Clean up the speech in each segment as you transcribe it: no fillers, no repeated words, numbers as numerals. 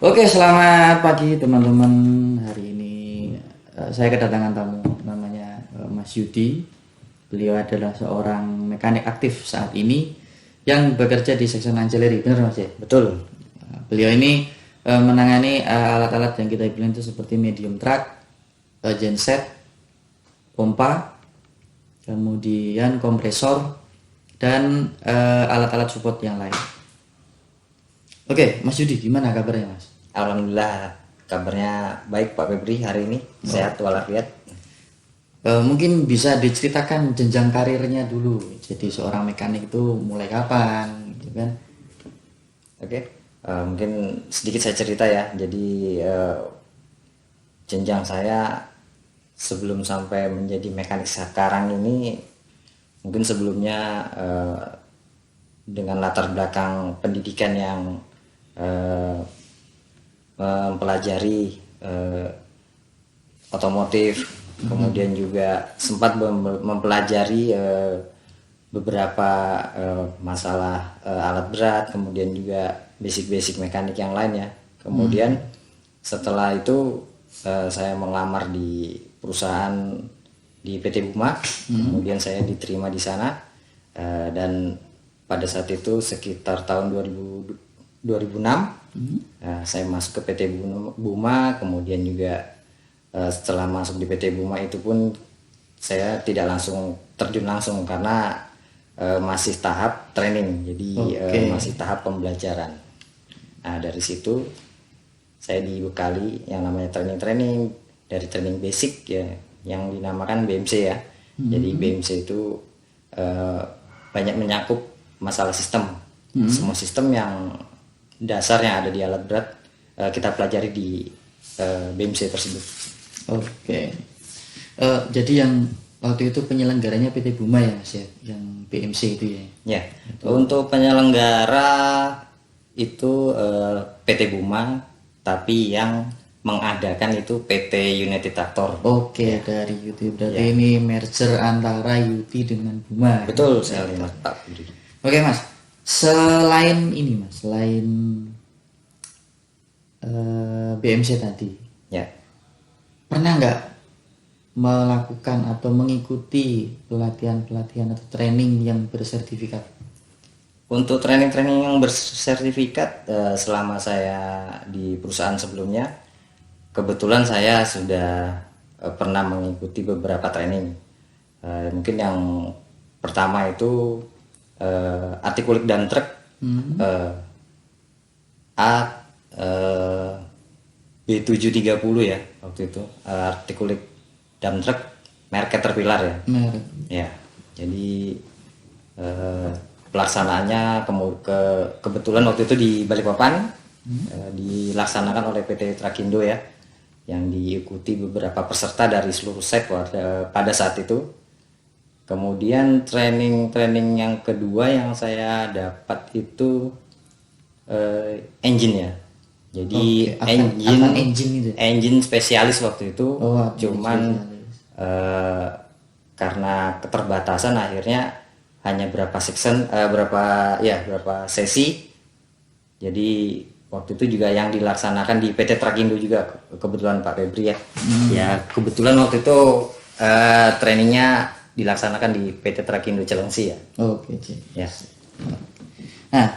Oke, selamat pagi teman-teman. Hari ini saya kedatangan tamu namanya Mas Yudi. Beliau adalah seorang mekanik aktif saat ini yang bekerja di section ancillary. Benar Mas ya? Betul. Beliau ini menangani alat-alat yang kita bilang itu seperti medium truck, genset, pompa, kemudian kompresor dan alat-alat support yang lain. Oke, Mas Yudi, gimana kabarnya Mas? Alhamdulillah kabarnya baik Pak Febri hari ini. Sehat walafiat. Mungkin bisa diceritakan jenjang karirnya dulu. Jadi seorang mekanik itu mulai kapan, gitu kan? Oke. Mungkin sedikit saya cerita ya. Jadi jenjang saya sebelum sampai menjadi mekanik sekarang ini, mungkin sebelumnya dengan latar belakang pendidikan yang mempelajari otomotif, kemudian juga sempat mempelajari beberapa masalah alat berat, kemudian juga basic-basic mekanik yang lain ya. Kemudian setelah itu saya melamar di perusahaan di PT Buma, kemudian saya diterima di sana dan pada saat itu sekitar tahun 2006 saya masuk ke PT Buma, kemudian juga setelah masuk di PT Buma itu pun saya tidak langsung terjun langsung karena masih tahap training, jadi masih tahap pembelajaran. Nah dari situ saya dibekali yang namanya training dari training basic ya, yang dinamakan BMC ya. Jadi BMC itu banyak menyakup masalah sistem, semua sistem yang dasar yang ada di alat berat kita pelajari di BMC tersebut. Oke. Jadi yang waktu itu penyelenggaranya PT Buma ya Mas ya, yang BMC itu ya. Ya, untuk penyelenggara itu PT Buma, tapi yang mengadakan itu PT United Tractor. Oke, dari UT berarti ini merger antara UT dengan Buma. Betul sekali Mas Pak Budi. Oke Mas, selain ini Mas, selain BMC tadi, Ya, pernah nggak melakukan atau mengikuti pelatihan-pelatihan atau training yang bersertifikat? untuk training-training yang bersertifikat selama saya di perusahaan sebelumnya, kebetulan saya sudah pernah mengikuti beberapa training. Mungkin yang pertama itu artikulik dump truck A B730 ya waktu itu, artikulik dump truck merek Caterpillar ya. Merek. Ya, jadi pelaksanaannya kebetulan waktu itu di Balikpapan, dilaksanakan oleh PT Trakindo ya, yang diikuti beberapa peserta dari seluruh site pada saat itu. Kemudian training yang kedua yang saya dapat itu engine ya. Jadi engine spesialis waktu itu. Cuman karena keterbatasan akhirnya hanya berapa sesi. Jadi waktu itu juga yang dilaksanakan di PT Trakindo juga, kebetulan Pak Febri ya. Ya kebetulan waktu itu trainingnya dilaksanakan di PT Trakindo Cilengsi ya. Oke, Ya. Nah,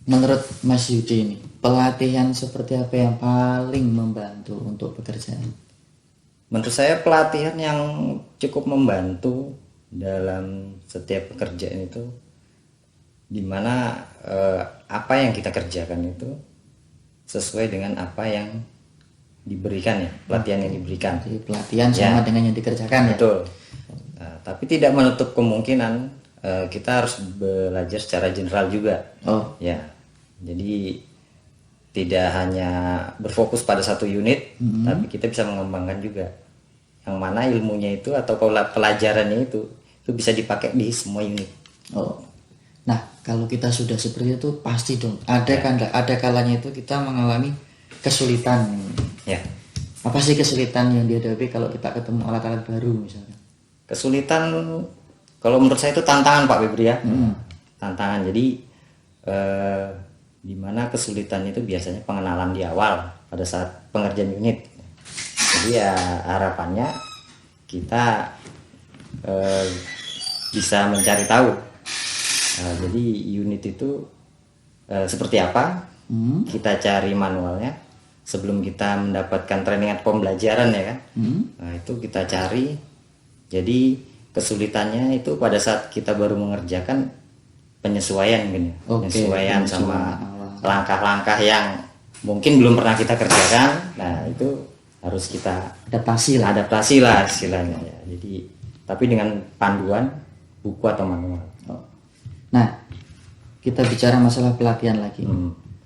menurut Mas Yudi ini, pelatihan seperti apa yang paling membantu untuk pekerjaan? Menurut saya pelatihan yang cukup membantu dalam setiap pekerjaan itu, dimana apa yang kita kerjakan itu sesuai dengan apa yang diberikan ya, pelatihan yang diberikan. Jadi pelatihan sama dengan yang dikerjakan ya? Betul. Tapi tidak menutup kemungkinan kita harus belajar secara general juga. Ya, jadi tidak hanya berfokus pada satu unit, tapi kita bisa mengembangkan juga yang mana ilmunya itu atau pelajarannya itu bisa dipakai di semua unit. Nah, kalau kita sudah seperti itu pasti dong ada kalanya itu kita mengalami kesulitan. Ya. Apa sih kesulitan yang dihadapi kalau kita ketemu alat-alat baru misalnya? Kesulitan kalau menurut saya itu tantangan Pak Febri ya. Tantangan. Jadi Dimana kesulitan itu biasanya pengenalan di awal pada saat pengerjaan unit. Jadi ya harapannya kita bisa mencari tahu. Jadi unit itu seperti apa, kita cari manualnya sebelum kita mendapatkan training atau pembelajaran ya kan. Nah itu kita cari. Jadi kesulitannya itu pada saat kita baru mengerjakan penyesuaian gini, penyesuaian sama langkah-langkah yang mungkin belum pernah kita kerjakan. Nah itu harus kita adaptasi lah istilahnya ya. Jadi tapi dengan panduan buku atau manual. Nah kita bicara masalah pelatihan lagi.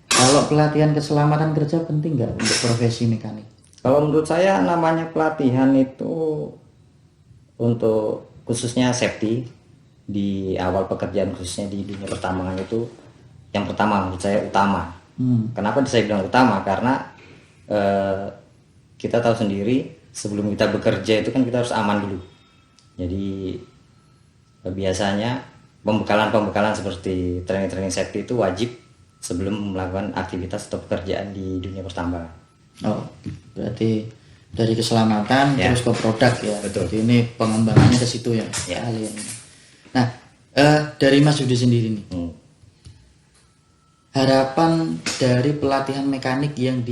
Kalau pelatihan keselamatan kerja penting nggak untuk profesi mekanik? Kalau menurut saya namanya pelatihan itu untuk khususnya safety di awal pekerjaan, khususnya di dunia pertambangan itu yang pertama menurut saya utama. Kenapa saya bilang utama? Karena kita tahu sendiri sebelum kita bekerja itu kan kita harus aman dulu. Jadi biasanya pembekalan seperti training safety itu wajib sebelum melakukan aktivitas atau pekerjaan di dunia pertambangan. Oh, berarti dari keselamatan terus ke produk ya. Betul. Jadi ini pengembangannya ke situ ya. Kalian. Nah, dari Mas Yudi sendiri nih. Harapan dari pelatihan mekanik yang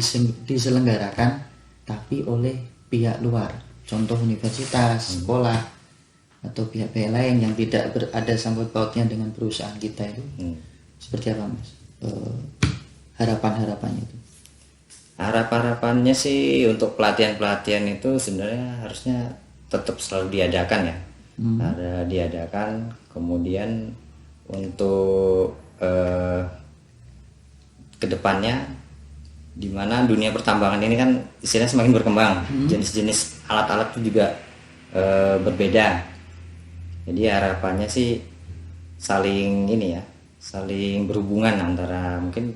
diselenggarakan tapi oleh pihak luar, contoh universitas, sekolah, atau pihak-pihak lain yang tidak berada sangkut pautnya dengan perusahaan kita itu, seperti apa Mas? Harapan-harapannya itu? Harapannya sih untuk pelatihan itu sebenarnya harusnya tetap selalu diadakan ya. Ada diadakan, kemudian untuk kedepannya, di mana dunia pertambangan ini kan istilahnya semakin berkembang, jenis-jenis alat-alat itu juga berbeda. Jadi harapannya sih saling berhubungan antara mungkin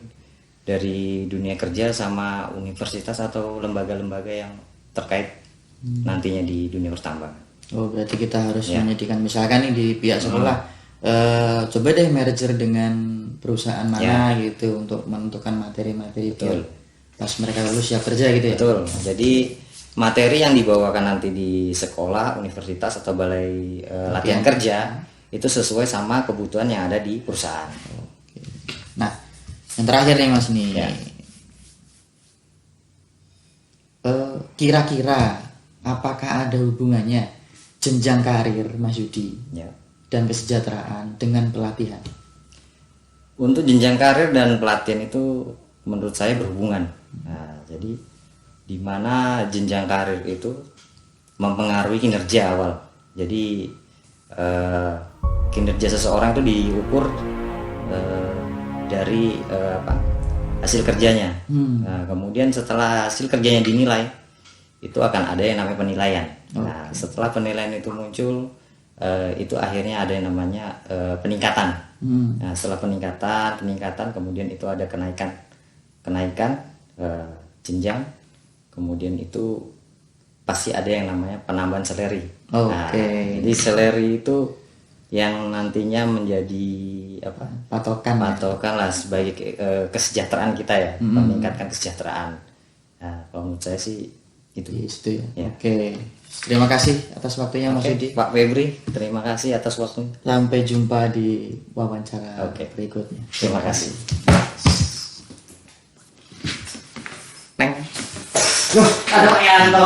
dari dunia kerja sama universitas atau lembaga-lembaga yang terkait nantinya di dunia pertambangan. Oh, berarti kita harus menyediakan, misalkan nih di pihak sekolah, coba deh merger dengan perusahaan mana gitu untuk menentukan materi-materi itu. Pas mereka lulus siap kerja gitu ya. Betul. Jadi materi yang dibawakan nanti di sekolah, universitas atau balai latihan kerja itu sesuai sama kebutuhan yang ada di perusahaan. Nah, yang terakhir nih Mas nih. Kira-kira apakah ada hubungannya jenjang karir Mas Yudi dan kesejahteraan dengan pelatihan? Untuk jenjang karir dan pelatihan itu menurut saya berhubungan. Nah, jadi di mana jenjang karir itu mempengaruhi kinerja awal. Jadi kinerja seseorang itu diukur dari hasil kerjanya. Nah, kemudian setelah hasil kerjanya dinilai, itu akan ada yang namanya penilaian. Nah, setelah penilaian itu muncul, itu akhirnya ada yang namanya peningkatan. Nah, setelah peningkatan, kemudian itu ada kenaikan jenjang, kemudian itu pasti ada yang namanya penambahan salary. Nah, jadi salary itu yang nantinya menjadi patokan lah sebagai kesejahteraan kita ya, meningkatkan kesejahteraan. Nah, kalau menurut saya sih itu ya. Terima kasih atas waktunya Mas Yudi. Pak Febri, terima kasih atas waktunya. Sampai jumpa di wawancara berikutnya. Terima kasih. Ada Pak Yanto.